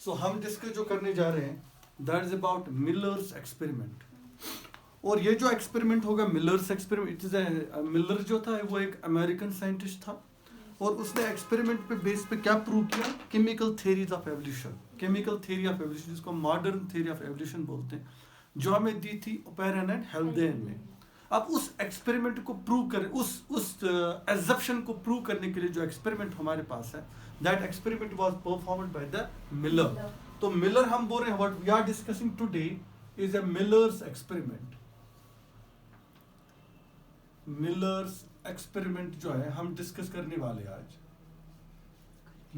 सो हम डिस्कस जो करने जा रहे हैं that is about millers experiment. और ये जो एक्सपेरिमेंट होगा millers experiment, it is Miller जो था वो एक अमेरिकन साइंटिस्ट था और उसने एक्सपेरिमेंट पे बेस पे क्या प्रूव किया, chemical theories of evolution, chemical theory of evolution जिसको मॉडर्न थ्योरी ऑफ एवोल्यूशन बोलते हैं, जो हमें दी थी ओपेरन एंड हेल्डेन ने। अब उस एक्सपेरिमेंट को प्रूव करें, उस एजम्पशन को प्रूव करने के लिए जो एक्सपेरिमेंट हमारे पास है that experiment was performed by the Miller. तो मिलर हम बोल रहे हैं what we are discussing today is a Miller's experiment. Miller's experiment जो है हम डिस्कस करने वाले हैं आज।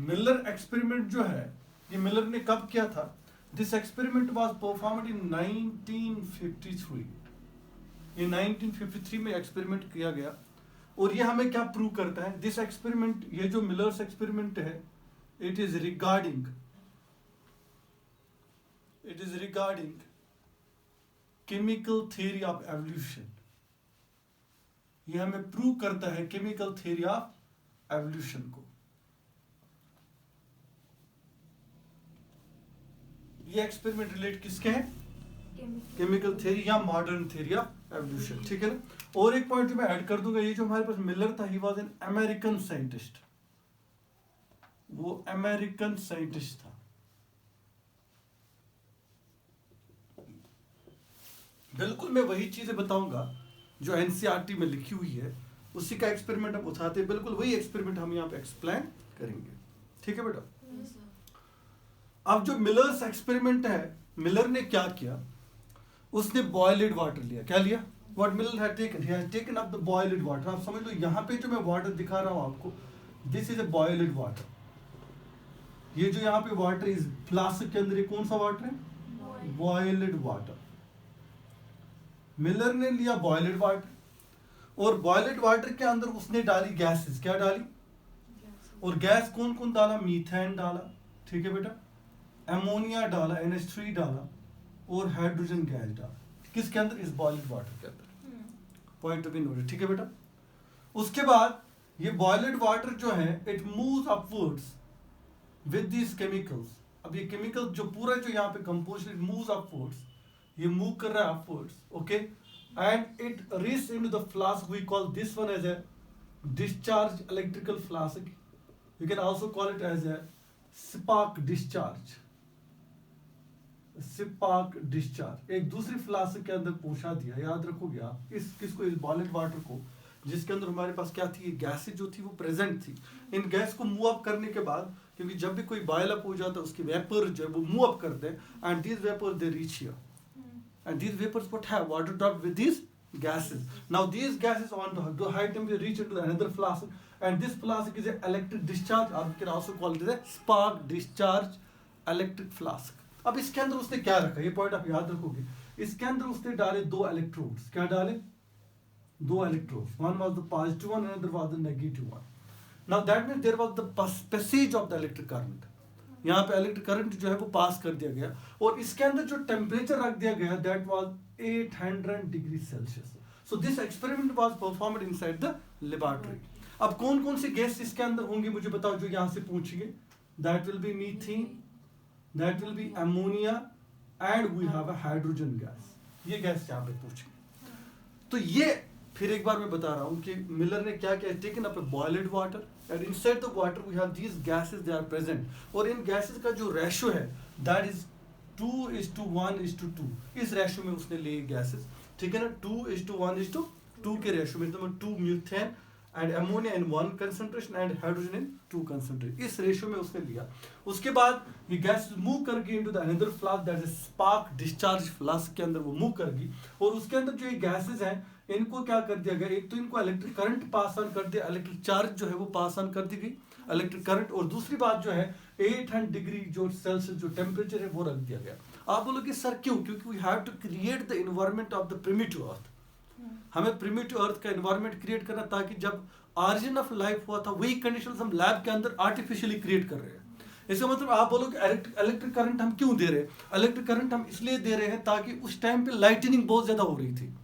मिलर एक्सपेरिमेंट जो है ये मिलर ने कब किया था? This experiment was performed in 1953। ये 1953 में एक्सपेरिमेंट किया गया और ये हमें क्या प्रूव करता है? दिस एक्सपेरिमेंट, ये जो मिलर्स एक्सपेरिमेंट है, it is regarding chemical theory of evolution. ये हमें प्रूव करता है केमिकल थ्योरी ऑफ एवोल्यूशन को। ये एक्सपेरिमेंट रिलेट किसके हैं? केमिकल थ्योरी या मॉडर्न थ्योरी ऑफ एवोल्यूशन, ठीक है ना। और एक पॉइंट मैं ऐड कर दूंगा, ये जो हमारे पास मिलर था, he was an American scientist. वो अमेरिकन साइंटिस्ट था। बिल्कुल मैं वही चीजें बताऊंगा जो एनसीईआरटी में लिखी हुई है, उसी का एक्सपेरिमेंट हम उठाते हैं, बिल्कुल वही एक्सपेरिमेंट हम यहाँ पे एक्सप्लेन करेंगे, ठीक है बेटा। अब जो मिलर्स एक्सपेरिमेंट है, मिलर ने क्या किया, उसने बॉइल्ड वाटर लिया। क्या लिया? What Miller had taken, he has taken up the boiled water. आप समझ लो यहाँ पे जो मैं वाटर दिखा रहा हूँ आपको, this is a boiled water. ये जो यहाँ पे वाटर इस फ्लास्क के अंदर, ये कौन सा वाटर है? Boiled water. मिलर ने लिया बॉइल्ड वाटर और बॉइल्ड वाटर के अंदर उसने डाली गैसेस। क्या डाली? और गैस कौन कौन डाला? मीथेन डाला, ठीक है बेटा, एमोनिया डाला, NH3 डाला और हाइड्रोजन गैस डाला। किसके अंदर? इस बॉइल्ड वाटर के अंदर। पॉइंट टू बी नोटेड, ठीक है बेटा। उसके बाद ये बॉइल्ड वाटर जो है it moves upwards with these chemicals. अब ये केमिकल जो पूरा जो यहाँ पे कंपोजिशन, इट मूव्स अपवर्ड्स, ये मूव कर रहा है upwards, okay, and it reach into the flask. We call this one as a discharge electrical flask. You can also call it as a spark discharge. Spark discharge एक दूसरी flask के अंदर पहुंचा दिया। याद रखोगे आप इस किसको? इस बॉइल्ड वाटर को, जिसके अंदर हमारे पास क्या थी? गैसेज जो थी वो प्रेजेंट थी। इन गैस को मूव अप करने के बाद, क्योंकि जब भी कोई बॉयल अप हो जाता है उसकी वेपर जो है वो मूव अप करते हैं and these vapour they reach here and these vapors what have water dropped with these gases. Now these gases on the high temperature reach into another flask and this flask is an electric discharge, or you can also call it a spark discharge electric flask. अब इसके अंदर उसने क्या रखा, ये point आप याद रखोगे। इसके अंदर उसने डाले दो इलेक्ट्रोड्स। क्या डाले? दो electrodes. one was the positive one and another was the negative one. Now that means there was the passage of the electric current. यहाँ पे इलेक्ट्रिक करंट जो है वो पास कर दिया गया और इसके अंदर जो टेम्परेचर रख दिया गया that was 800 degree Celsius. So this experiment was performed inside the laboratory. अब कौन कौन सी गैस इसके अंदर होंगी मुझे बताओ, जो यहाँ से पूछेंगे। That will be methane, that will be ammonia and we have a hydrogen gas. ये गैस यहाँ पे पूछेंगे। तो ये फिर एक बार मैं बता रहा हूँ कि मिलर ने क्या किया, taken up a boiled water and inside the water we have these gases, they are present, और इन gases का जो रेशो है that is 2:1:2। इस रेशो में उसने लिए gases, ठीक है ना, 2:1:2 के रेशो में, मतलब 2 methane and ammonia in 1 concentration and hydrogen in 2 concentration, इस रेशो में उसने लिया। उसके बाद ये गैस मूव करके into the another flask that is spark discharge flask के अंदर वो मूव कर गई और उसके अंदर जो ये गैसेस हैं इनको क्या कर दिया गया, एक तो इनको इलेक्ट्रिक करंट पास ऑन कर दिया, इलेक्ट्रिक चार्ज जो है वो पास ऑन कर दी गई, इलेक्ट्रिक करंट, और दूसरी बात जो है 800 डिग्री जो सेल्सियस जो टेम्परेचर है वो रख दिया गया। आप बोलोगे सर क्यों? क्योंकि we have to create the environment of the primitive earth. हमें प्रिमिटिव अर्थ का एनवायरनमेंट क्रिएट करना, ताकि जब ऑरिजिन ऑफ लाइफ हुआ था वही कंडीशंस हम लैब के अंदर आर्टिफिशियली क्रिएट कर रहे हैं। इसका मतलब आप बोलोगे इलेक्ट्रिक करंट हम क्यों दे रहे हैं? इलेक्ट्रिक करंट हम इसलिए दे रहे हैं ताकि उस टाइम पे लाइटनिंग बहुत ज्यादा हो रही थी।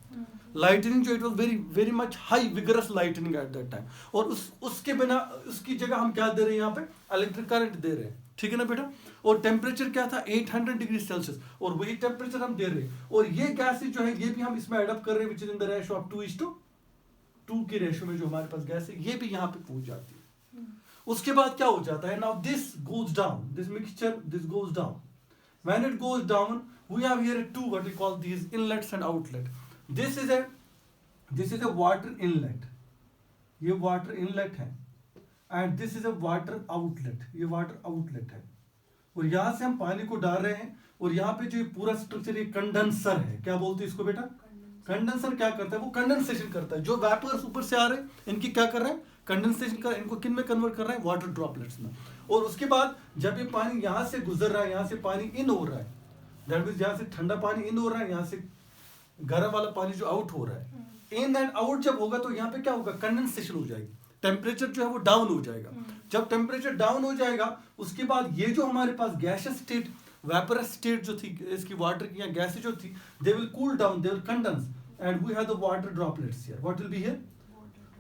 लाइटनिंग जो it was very very much high vigorous lightning at that time, और उसके बिना उसकी जगह हम क्या दे रहे हैं यहाँ पे, इलेक्ट्रिक करंट दे रहे हैं, ठीक है ना बेटा। और टेम्परेचर क्या था 800 डिग्री सेल्सियस, और वही टेम्परेचर हम दे रहे हैं, और ये गैसेज जो है ये भी हम इसमें एडअप कर रहे हैं which is in the ratio of 2:2 के रेशियो में जो हमारे पास गैस है ये भी यहाँ पे पहुंच जाती है। उसके बाद क्या हो जाता है, now this goes down, this mixture this goes down, when it goes down we have here to what we call these inlets and outlet. This is a water inlet, ये वाटर इनलेट है, and this is a water outlet, ये water outlet है, और यहां से हम पानी को डाल रहे हैं, और यहाँ पे जो पूरा स्ट्रक्चर ये कंडेंसर है, क्या बोलते हैं इसको बेटा, कंडेंसर क्या करता है, वो कंडेंसेशन करता है, जो वेपर्स ऊपर से आ रहे हैं इनकी क्या कर रहे हैं, कंडेंसेशन कर, इनको किन में कन्वर्ट कर रहा है, वाटर ड्रॉपलेट्स में। और उसके बाद जब ये पानी यहाँ से गुजर रहा है, यहाँ से पानी इन हो रहा है, दैट मीन्स यहाँ से ठंडा पानी इन हो रहा है, यहाँ से गर्म वाला पानी जो आउट हो रहा है, इन एंड आउट जब होगा तो यहाँ पे क्या होगा, कंडेंसेशन हो जाएगी, टेम्परेचर जो है वो डाउन हो जाएगा। जब टेम्परेचर डाउन हो जाएगा उसके बाद ये जो हमारे पास गैसियस स्टेट, वेपरस स्टेट जो थी इसकी वाटर की या गैस जो थी, they will cool down, they will condense, and we have the water droplets here, what will be here.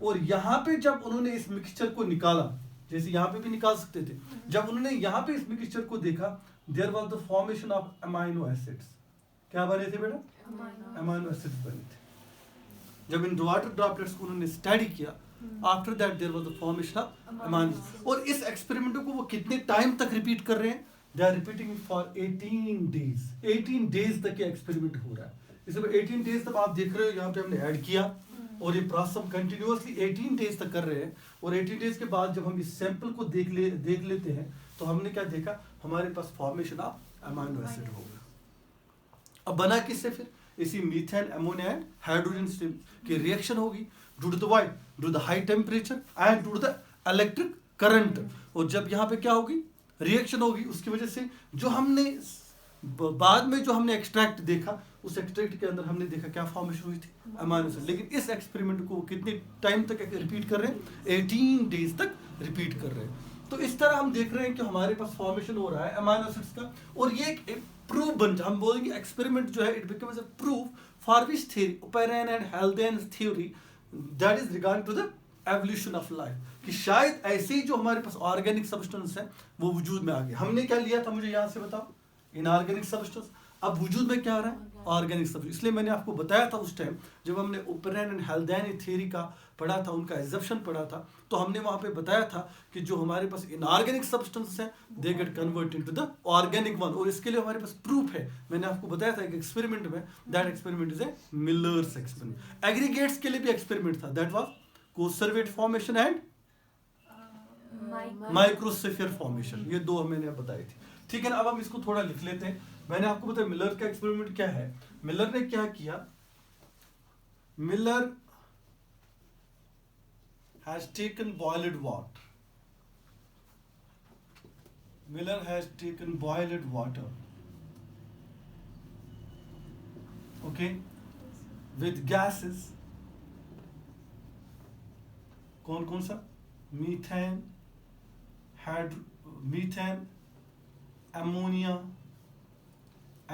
और यहाँ पे जब उन्होंने इस मिक्सचर को निकाला, जैसे यहाँ पे भी निकाल सकते थे, जब उन्होंने यहाँ पे इस मिक्सचर को देखा, there was the formation of amino acids, क्या बने थे बेटा, अमाइनो एसिड्स बने थे। जब इन वाटर ड्रॉपलेट्स को उन्होंने स्टडी किया, after that there was the formation of amino. और इस एक्सपेरिमेंट को वो कितने टाइम तक रिपीट कर रहे हैं, they are repeating for 18 days, 18 days तक ये एक्सपेरिमेंट हो रहा है। इसमें 18 डेज तक आप देख रहे हो, यहाँ पे हमने ऐड किया, और ये प्रोसेस हम कंटिन्यूअसली 18 डेज तक कर रहे हैं, और 18 डेज के बाद जब हम इस सैंपल को देख लेते हैं, तो हमने क्या देखा, हमारे पास फॉर्मेशन ऑफ अमाइनो एसिड हो गया। अब बना किससे फिर, इसी मीथेन, अमोनिया एंड हाइड्रोजन की रिएक्शन होगी, due to the what, due to the high temperature and due to the electric current. और जब यहाँ पे क्या होगी, रिएक्शन होगी, उसकी वजह से जो हमने बाद में जो हमने एक्सट्रैक्ट देखा, उस एक्सट्रैक्ट के अंदर हमने देखा क्या फॉर्मेशन हुई थी, अमाइनो एसिड। लेकिन इस एक्सपेरिमेंट को कितने टाइम तक रिपीट कर रहे हैं, 18 डेज तक रिपीट कर रहे हैं। तो इस तरह हम देख रहे हैं कि हमारे पास फॉर्मेशन हो रहा है अमाइनो एसिड्स का, और ये एक प्रूफ बन, हम बोलेंगे एक्सपेरिमेंट जो है, it becomes a proof for which theory, Oparin and Haldane theory, that is regarding to the evolution of life, कि शायद ऐसे ही जो हमारे पास ऑर्गेनिक सब्सटेंस है वो वजूद में आ गए। हमने क्या लिया था, मुझे यहाँ से बताओ, इनऑर्गेनिक सब्सटेंस, अब वजूद में क्या आ रहा है, ऑर्गेनिक सब्सटेंस। इसलिए मैंने आपको बताया था उस टाइम जब हमने ओपेरन एंड हेल्डेन थ्योरी का पढ़ा था, उनका एग्जम्पशन पढ़ा था, तो हमने वहाँ पे बताया था कि जो हमारे पास इनऑर्गेनिक सब्सटेंस है, they get convert into the organic one, और इसके लिए हमारे पास प्रूफ है। मैंने आपको बताया था एक एक्सपेरिमेंट में, that experiment is a Miller's experiment. Aggregates के लिए भी एक्सपेरिमेंट था, that was coacervate formation and microsphere formation, ये दो मैंने बताई थी, ठीक है ना। अब हम इसको थोड़ा लिख लेते हैं। मैंने आपको बताया मिलर का एक्सपेरिमेंट क्या है। मिलर ने क्या किया, Miller has taken boiled water. Miller has taken boiled water, okay, with gases, कौन सा, methane, methane, ammonia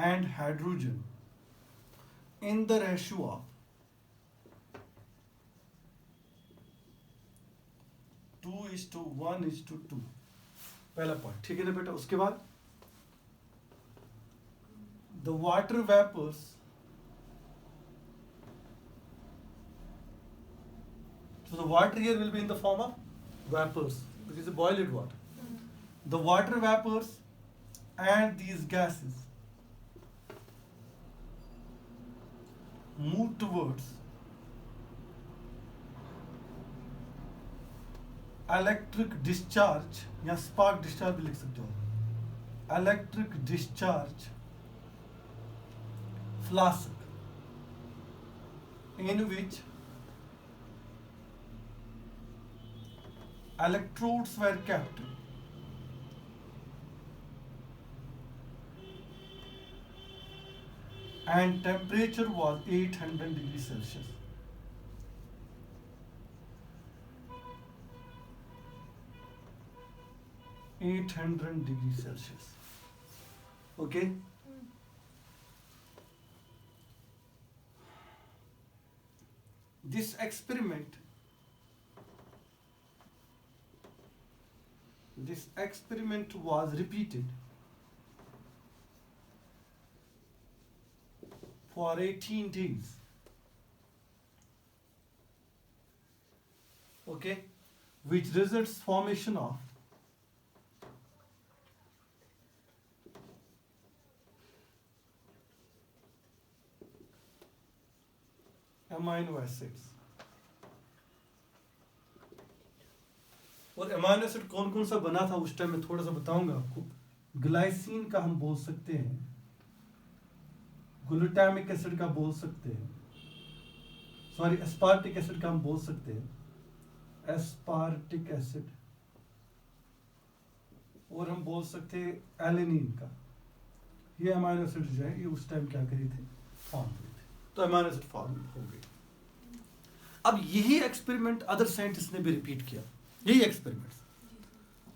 and hydrogen in the ratio of 2:1:2, पहला पॉइंट, ठीक है ना बेटा। उसके बाद the water vapors so the water here will be in the form of vapors because it's boiled water. The water vapors and these gases move towards electric discharge, या spark discharge भी लिख सकते हो, electric discharge flask in which electrodes were kept and temperature was 800 degrees Celsius. Okay. This experiment was repeated for 18 days. Okay, which results formation of amino acids. और amino acid कौन कौन सा बना था उस टाइम में थोड़ा सा बताऊंगा आपको. ग्लाइसिन का हम बोल सकते हैं, ग्लूटामिक एसिड का बोल सकते हैं, सॉरी एस्पार्टिक एसिड का हम बोल सकते हैं, एस्पार्टिक एसिड, और हम बोल सकते हैं एलेनिन का. ये अमीनो एसिड जो है ये उस टाइम क्या करी थे, फॉर्म हुए थे. तो अमीनो एसिड फॉर्म हो गए. अब यही एक्सपेरिमेंट अदर साइंटिस्ट ने भी रिपीट किया, यही एक्सपेरिमेंट्स.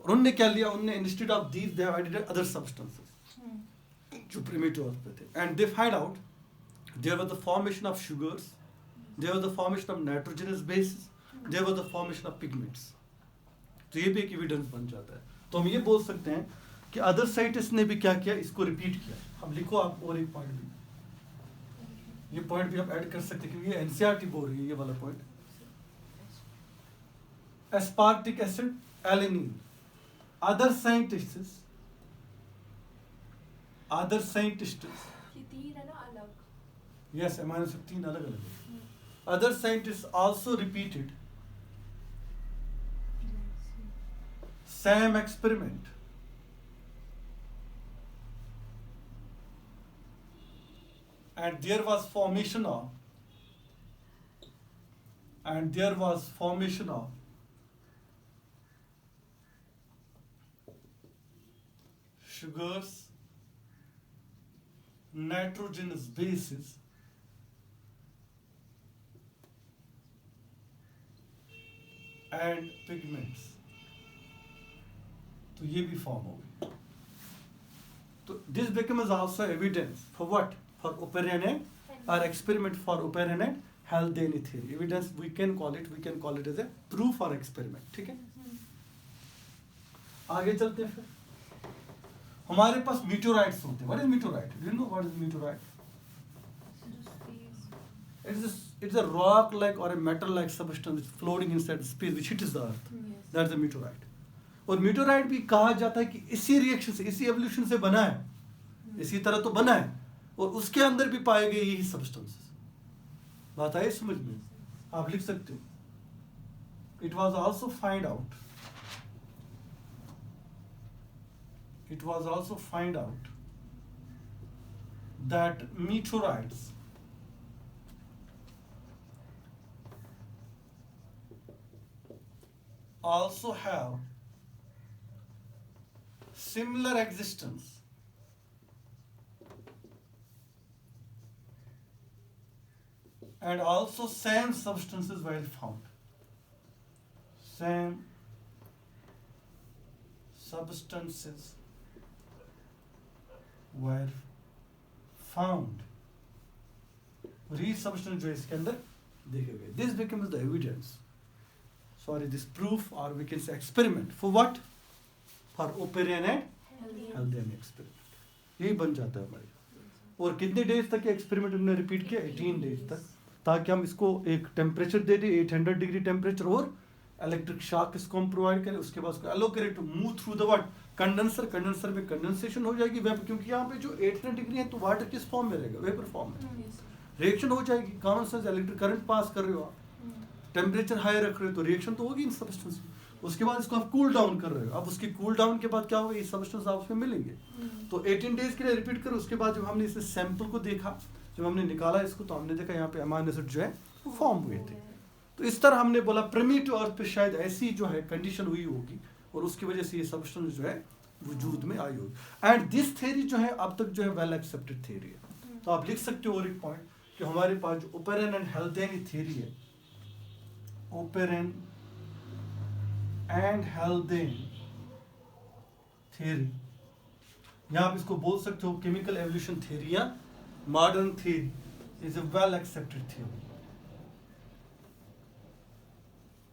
और उन्होंने क्या लिया, उन्होंने instead of these they have added other substances जो प्रिमिटिव अर्थ पे थे, and they find out there was the formation of sugars, there was the formation of nitrogenous bases, there was the formation of pigments. तो ये भी एक evidence बन जाता है. तो हम ये बोल सकते हैं कि अदर साइंटिस्ट ने भी क्या किया, इसको रिपीट किया. हम लिखो आप और एक पॉइंट भी, ये पॉइंट भी आप ऐड कर सकते हैं क्योंकि ये एनसीईआरटी बोल रही है ये वाला point. Aspartic acid, alanine. Other scientists ये तीन है ना अलग. yes अमीनो एसिड तीन अलग अलग है. Other scientists also repeated same experiment and there was formation of sugars, nitrogenous bases, and pigments. तो ये भी फॉर्म हो गई. तो this becomes also evidence for what? For Operian or experiment for Operian and Haldane theory. Evidence we can call it as a proof or experiment. ठीक है. आगे चलते हैं. फिर हमारे पास meteorites होते हैं. What is meteorite? Do you know what is meteorite? It's a rock-like or a metal-like substance floating inside space which hits the earth. Yes. That's a meteorite. और मीटोराइट भी कहा जाता है कि इसी रिएक्शन से, इसी एवोल्यूशन से बना है, इसी तरह तो बना है, और उसके अंदर भी पाए गए यही सब्सटेंसेस. बात आई समझ में? आप लिख सकते हो. It was also find out that meteorites also have similar existence and also same substances were found. Same substances were found. और ये substance जो है इसके अंदर देखे गए. This becomes the evidence. Sorry, this proof or we can say experiment for what? For Operian and Haldane experiment. यही बन जाता है हमारे. और कितने डेज तक ये एक्सपेरिमेंट हमने रिपीट किया? 18 डेज तक, ताकि हम इसको एक टेम्परेचर दे दें 800 डिग्री टेम्परेचर, और इलेक्ट्रिक शॉक इसको हम प्रोवाइड करें. उसके बाद उसको अलो करें to move through the what, condenser में कंडेंसेशन हो जाएगी वेपर, क्योंकि यहाँ पे जो 800 डिग्री है तो वाटर किस फॉर्म में रहेगा? वेपर फॉर्म में. रिएक्शन हो जाएगी. Common sense, electric current pass कर रहे हो आप, टेम्परेचर हाई रख रहे हो तो रिएक्शन तो होगी इन सब्सटेंस में. उसके बाद इसको आप कूल डाउन कर रहे हो. अब उसकी कूल डाउन के बाद क्या होगा? ये सब्सटेंस आपस में मिलेंगे. तो 18 डेज के लिए रिपीट करो. उसके बाद जब हमने इसे सैंपल को देखा, जब हमने निकाला इसको, तो हमने देखा यहाँ पे अमीनो एसिड जो है वो फॉर्म हुए थे. तो इस तरह हमने बोला प्रिमिटिव अर्थ पे शायद ऐसी जो है कंडीशन हुई होगी, और उसकी वजह से ये सब्सटेंस जो है वजूद में आई होगी. एंड दिस थ्योरी जो है अब तक जो है वेल एक्सेप्टेड थ्योरी है. तो आप लिख सकते हो और एक पॉइंट कि हमारे पास जो ओपेरन एंड हाल्डेन थ्योरी है, ओपेरन एंड हाल्डेन थ्योरी, या आप इसको बोल सकते हो केमिकल एवोल्यूशन थ्योरी या modern theory, is a well accepted theory.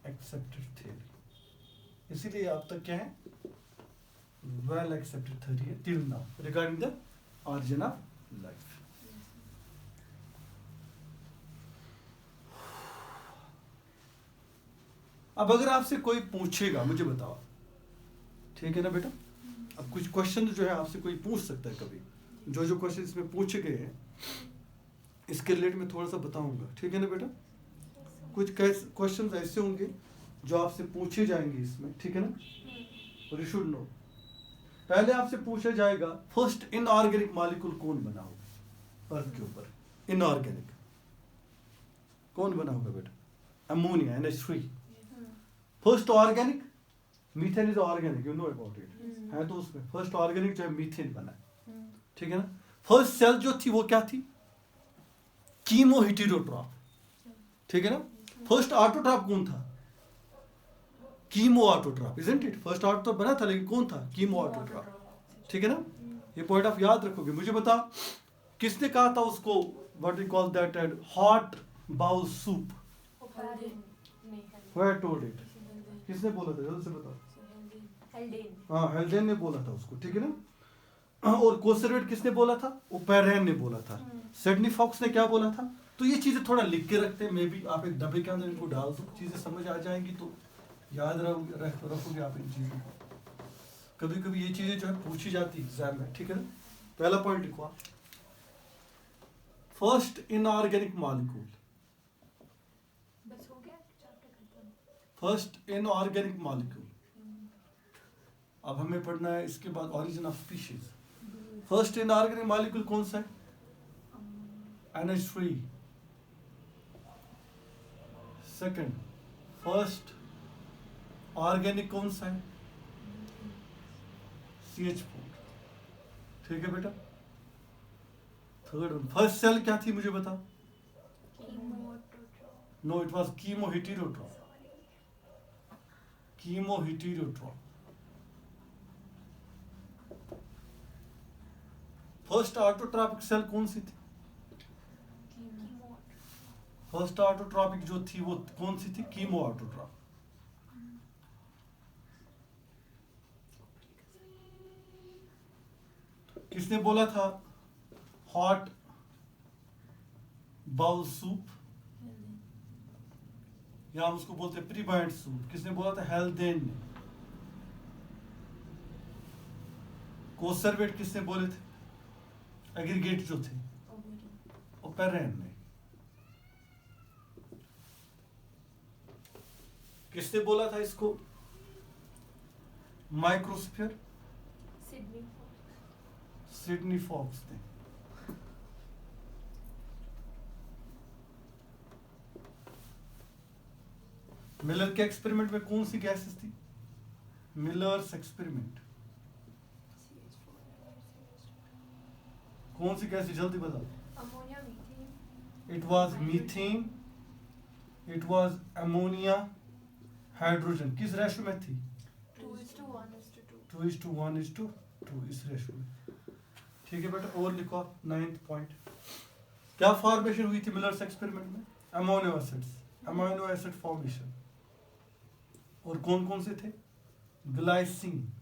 Accepted theory, इसीलिए आप तक क्या है, वेल एक्सेप्टेड थ्योरी है till now regarding the origin of life. अब अगर आपसे कोई पूछेगा, मुझे बताओ, ठीक है ना बेटा, अब कुछ क्वेश्चन जो है आपसे कोई पूछ सकता है कभी, जो क्वेश्चन इसमें पूछे गए हैं इसके रिलेटेड में थोड़ा सा बताऊंगा, ठीक है ना बेटा। कुछ क्वेश्चन ऐसे होंगे जो आपसे पूछे जाएंगे इसमें, ठीक है ना, और यू शुड नो। पहले आपसे पूछा जाएगा फर्स्ट इनऑर्गेनिक मॉलिक्यूल कौन बना होगा अर्थ के ऊपर, इनऑर्गेनिक कौन बना होगा बेटा, ammonia NH3। First organic, methane is organic, you know about it, है तो उसमें फर्स्ट ऑर्गेनिक जो है मीथेन बना है, ठीक है ना। फर्स्ट सेल जो थी वो क्या थी, कीमो हेटेरोट्रॉप, ठीक है ना। फर्स्ट ऑटोट्रॉप कौन था, chemo autotroph, isn't it, first autotroph बना था लेकिन कौन था, कीमो ऑटोट्रॉप, ठीक है ना। ये पॉइंट आप याद रखोगे। मुझे बताओ किसने कहा था उसको, what we call that ad hot bowl soup, where told it, किसने बोला था, जल्दी से बताओ। हाँ, हेल्डेन ने बोला था उसको, ठीक है ना। और कोसरवेट किसने बोला था, ओपेरेन ने बोला था। सिडनी फॉक्स ने क्या बोला था। तो ये चीजें थोड़ा लिख के रखते हैं, मे बी आप एक डब्बे के अंदर इनको डाल दो, चीजें समझ आ जाएंगी तो याद रखोगे आप इन चीजों को। कभी कभी ये चीजें जो है पूछी जाती है एग्जाम में, ठीक है ना। पहला पॉइंट लिखो आप, first inorganic molecule, first inorganic molecule. अब हमें पढ़ना है इसके बाद origin of species. First inorganic molecule कौन सा है, NH3। सेकंड, फर्स्ट ऑर्गेनिक कौन सा है, CH4, ठीक है बेटा। थर्ड, फर्स्ट सेल क्या थी मुझे बताओ, no it was chemoheterotroph, chemoheterotroph. First autotrophic cell कौन सी थी, फर्स्ट ऑटोट्रॉपिक जो थी वो कौन सी थी, कीमो ऑटोट्रॉप। किसने बोला था हॉट बाउल सूप, या हम उसको बोलते हैं प्रीबायोट सूप, किसने बोला था, हेल्डेन ने। कोसरवेट किसने बोले थे, एग्रीगेट जो थे, ओपेरेन ने। किसने बोला था इसको, माइक्रोस्फीयर, सिडनी फॉक्स ने। मिलर के एक्सपेरिमेंट में कौन सी गैसेस थी, मिलर्स एक्सपेरिमेंट, कौन सी गैस, जल्दी बताओ। It was methane, it was ammonia, hydrogen. किस रेशो में थी, 2:1:2, इस रेशो में, ठीक है बेटा। और लिखो आप 9th पॉइंट, क्या फॉर्मेशन हुई थी मिलर्स एक्सपेरिमेंट में, अमोनो एसिड्स, अमीनो एसिड फॉर्मेशन। और कौन कौन से थे, ग्लाइसिन,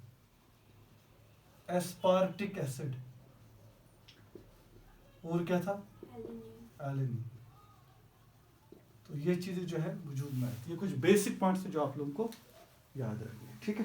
एस्पार्टिक एसिड, और क्या था, एलिनिन। तो ये चीजें जो है वजूद में आती है, ये कुछ बेसिक पॉइंट्स हैं जो आप लोगों को याद रखने हैं, ठीक है।